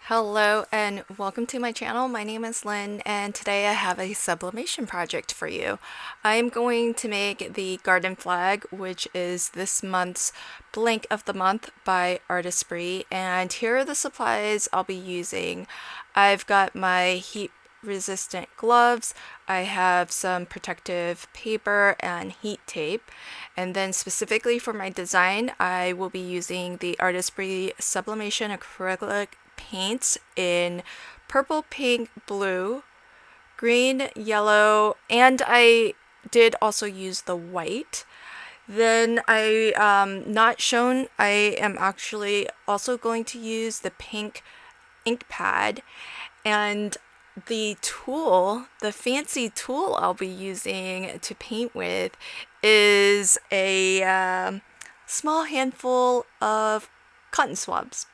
Hello and welcome to my channel. My name is Lynn and today I have a sublimation project for you. I'm going to make the garden flag, which is this month's blank of the month by ADHESIVES, and here are the supplies I'll be using. I've got my heat resistant gloves, I have some protective paper and heat tape, and then specifically for my design I will be using the ADHESIVES Sublimation acrylic paints in purple, pink, blue, green, yellow, and I did also use the white. Then not shown, I am actually also going to use the pink ink pad, and the fancy tool I'll be using to paint with is a small handful of cotton swabs.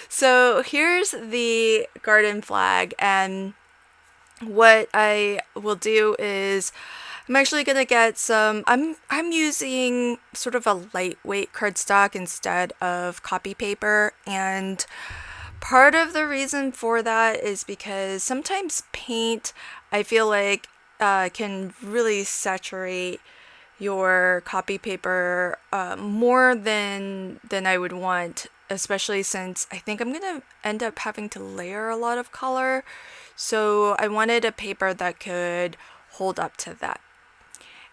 So here's the garden flag, and what I will do is I'm actually gonna get some. I'm using sort of a lightweight cardstock instead of copy paper, and part of the reason for that is because sometimes paint, I feel like, can really saturate your copy paper more than I would want, especially since I think I'm gonna end up having to layer a lot of color. So I wanted a paper that could hold up to that.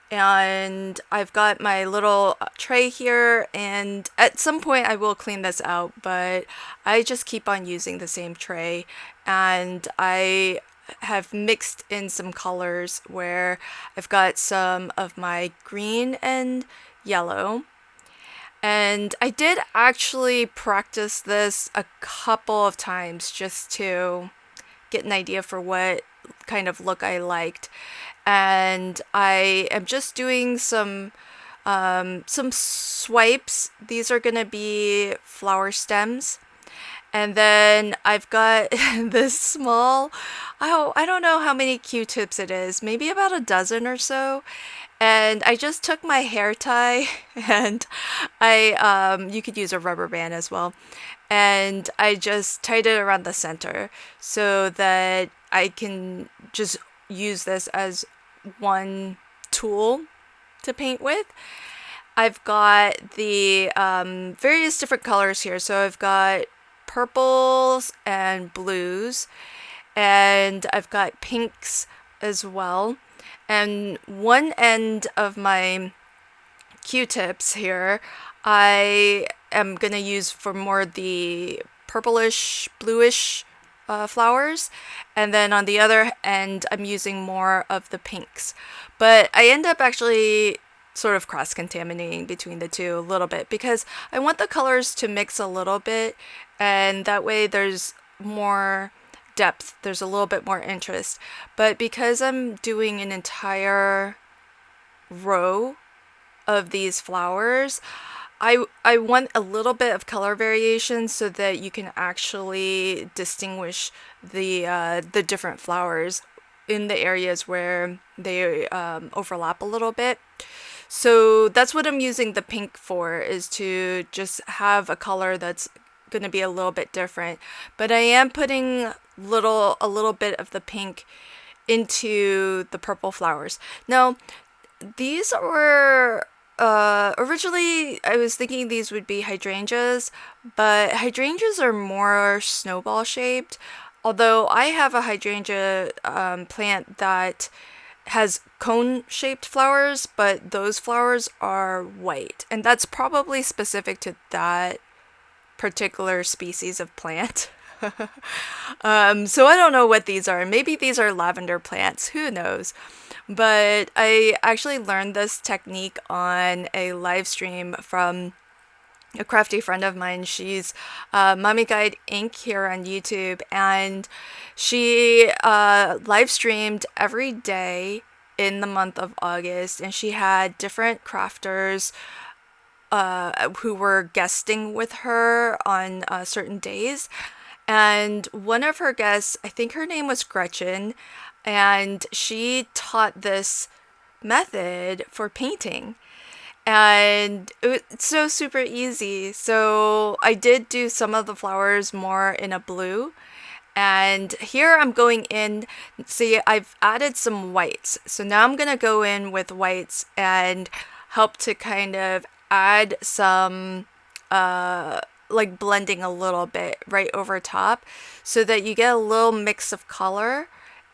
And I've got my little tray here, and at some point I will clean this out, but I just keep on using the same tray, and I have mixed in some colors where I've got some of my green and yellow. And I did actually practice this a couple of times just to get an idea for what kind of look I liked. And I am just doing some swipes. These are gonna be flower stems. And then I've got this small, I don't know how many Q-tips it is, maybe about a dozen or so. And I just took my hair tie and you could use a rubber band as well. And I just tied it around the center so that I can just use this as one tool to paint with. I've got the various different colors here. So I've got purples and blues, and I've got pinks as well. And one end of my Q-tips here, I am going to use for more the purplish, bluish flowers. And then on the other end, I'm using more of the pinks. But I end up actually sort of cross-contaminating between the two a little bit because I want the colors to mix a little bit, and that way there's more depth, there's a little bit more interest. But because I'm doing an entire row of these flowers, I want a little bit of color variation so that you can actually distinguish the different flowers in the areas where they overlap a little bit. So that's what I'm using the pink for, is to just have a color that's going to be a little bit different. But I am putting a little bit of the pink into the purple flowers. Now, these were originally I was thinking these would be hydrangeas, but hydrangeas are more snowball shaped. Although I have a hydrangea plant that has cone-shaped flowers, but those flowers are white, and that's probably specific to that particular species of plant. So I don't know what these are. Maybe these are lavender plants, who knows? But I actually learned this technique on a live stream from a crafty friend of mine. She's Mommy Guide Inc. here on YouTube, and she live streamed every day in the month of August, and she had different crafters who were guesting with her on certain days. And one of her guests, I think her name was Gretchen, and she taught this method for painting. And it's so super easy. So I did do some of the flowers more in a blue. And here I'm going in, see, I've added some whites. So now I'm going to go in with whites and help to kind of add some, like blending a little bit right over top so that you get a little mix of color,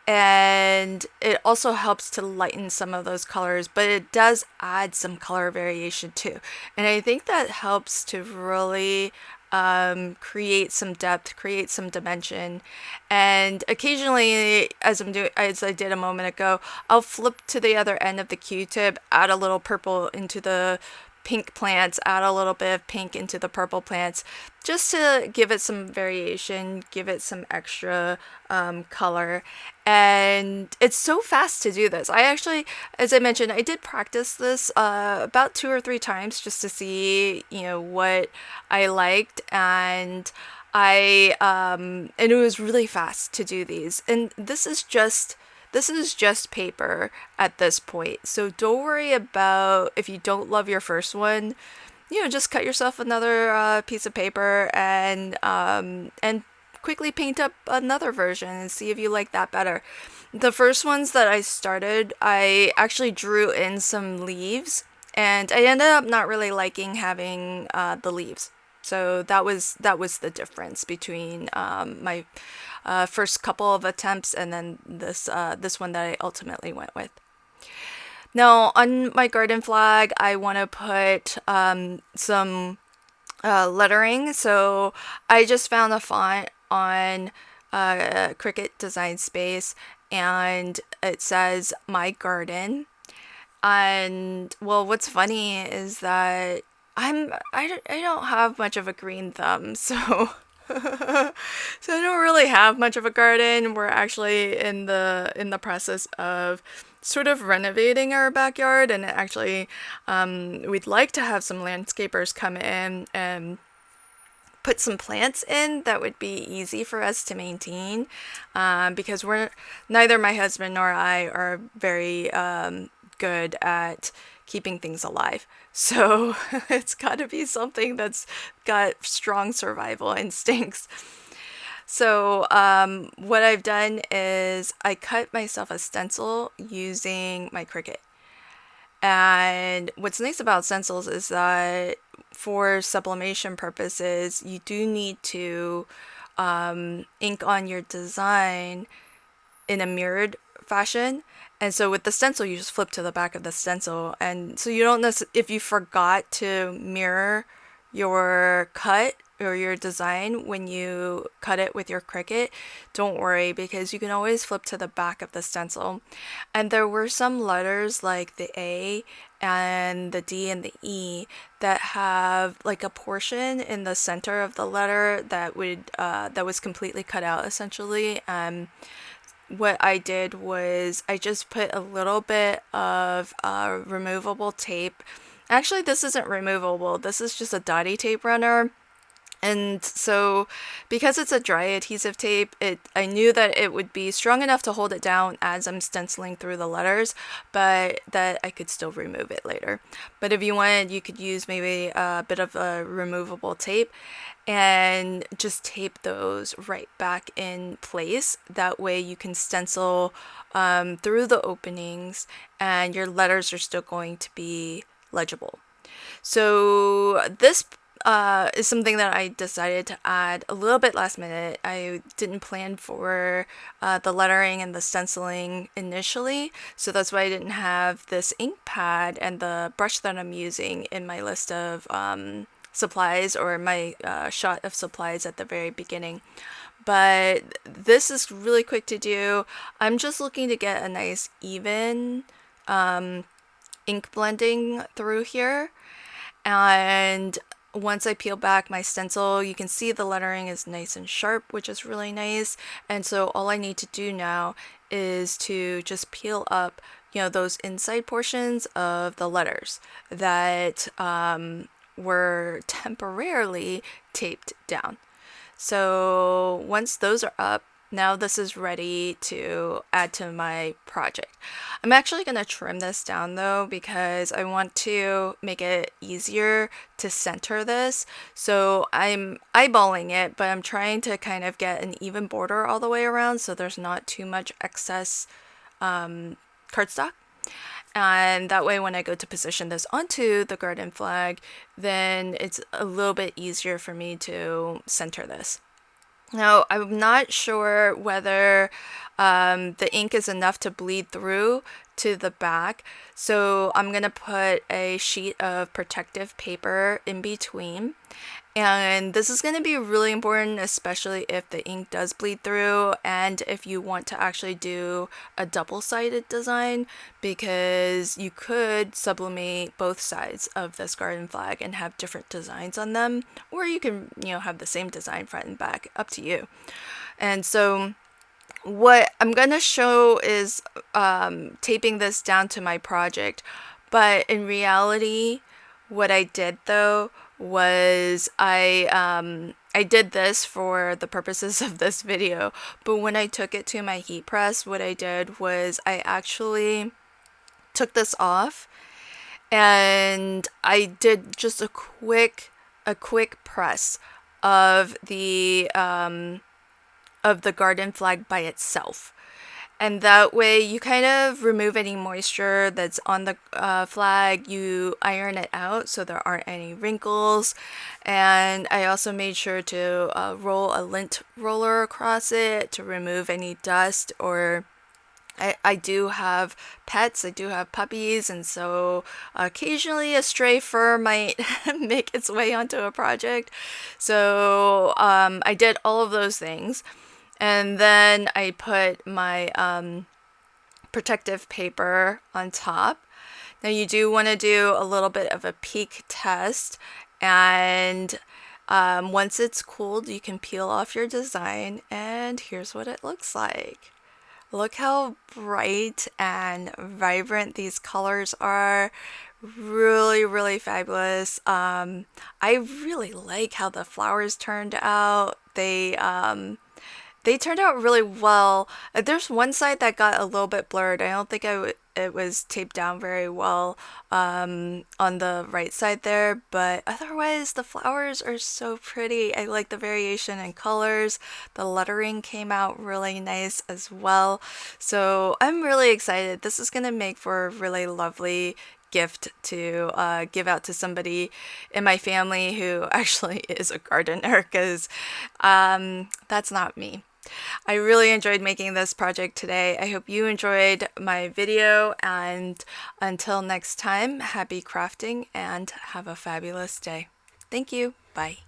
and it also helps to lighten some of those colors, but it does add some color variation too. And I think that helps to really create some depth, create some dimension. And occasionally, as I did a moment ago, I'll flip to the other end of the Q-tip, add a little purple into the pink plants, add a little bit of pink into the purple plants, just to give it some variation, give it some extra color. And it's so fast to do this. I actually, as I mentioned, I did practice this about 2 or 3 times just to see, what I liked. And and it was really fast to do these. And this is just paper at this point. So don't worry about if you don't love your first one. Just cut yourself another piece of paper and quickly paint up another version and see if you like that better. The first ones that I started, I actually drew in some leaves, and I ended up not really liking having the leaves. So that was the difference between my first couple of attempts and then this one that I ultimately went with. Now on my garden flag, I want to put some lettering. So I just found a font on Cricut Design Space, and it says "My Garden." And well, what's funny is that I don't have much of a green thumb, so so I don't really have much of a garden. We're actually in the process of sort of renovating our backyard, and actually we'd like to have some landscapers come in and put some plants in that would be easy for us to maintain, because neither my husband nor I are very good at keeping things alive. So it's got to be something that's got strong survival instincts. So what I've done is I cut myself a stencil using my Cricut. And what's nice about stencils is that for sublimation purposes, you do need to ink on your design in a mirrored fashion. And so with the stencil, you just flip to the back of the stencil. And so you don't if you forgot to mirror your cut or your design when you cut it with your Cricut, don't worry, because you can always flip to the back of the stencil. And there were some letters like the A and the D and the E that have like a portion in the center of the letter that was completely cut out essentially. What I did was I just put a little bit of removable tape. Actually, this isn't removable. This is just a dotty tape runner. And so because it's a dry adhesive tape, I knew that it would be strong enough to hold it down as I'm stenciling through the letters, but that I could still remove it later. But if you wanted, you could use maybe a bit of a removable tape and just tape those right back in place. That way you can stencil through the openings and your letters are still going to be legible. So this is something that I decided to add a little bit last minute. I didn't plan for the lettering and the stenciling initially, so that's why I didn't have this ink pad and the brush that I'm using in my list of supplies, or my shot of supplies at the very beginning. But this is really quick to do. I'm just looking to get a nice even ink blending through here. And once I peel back my stencil, you can see the lettering is nice and sharp, which is really nice. And so all I need to do now is to just peel up, those inside portions of the letters that were temporarily taped down. So once those are up, Now this is ready to add to my project. I'm actually going to trim this down though because I want to make it easier to center this. So I'm eyeballing it, but I'm trying to kind of get an even border all the way around so there's not too much excess cardstock. And that way when I go to position this onto the garden flag, then it's a little bit easier for me to center this. Now, I'm not sure whether the ink is enough to bleed through to the back, so I'm going to put a sheet of protective paper in between. And this is going to be really important, especially if the ink does bleed through and if you want to actually do a double-sided design, because you could sublimate both sides of this garden flag and have different designs on them, or you can, have the same design front and back, up to you. And so what I'm going to show is taping this down to my project, but in reality, what I did though was I did this for the purposes of this video, but when I took it to my heat press, what I did was I actually took this off and I did just a quick press of the garden flag by itself. And that way you kind of remove any moisture that's on the flag, you iron it out so there aren't any wrinkles. And I also made sure to roll a lint roller across it to remove any dust, or I do have pets, I do have puppies, and so occasionally a stray fur might make its way onto a project. So I did all of those things. And then I put my protective paper on top. Now you do want to do a little bit of a peak test, and once it's cooled, you can peel off your design, and here's what it looks like. Look how bright and vibrant these colors are. Really, really fabulous. I really like how the flowers turned out. They turned out really well. There's one side that got a little bit blurred. I don't think it was taped down very well on the right side there, but otherwise the flowers are so pretty. I like the variation in colors. The lettering came out really nice as well. So I'm really excited. This is gonna make for a really lovely gift to give out to somebody in my family who actually is a gardener, because that's not me. I really enjoyed making this project today. I hope you enjoyed my video, and until next time, happy crafting and have a fabulous day. Thank you. Bye.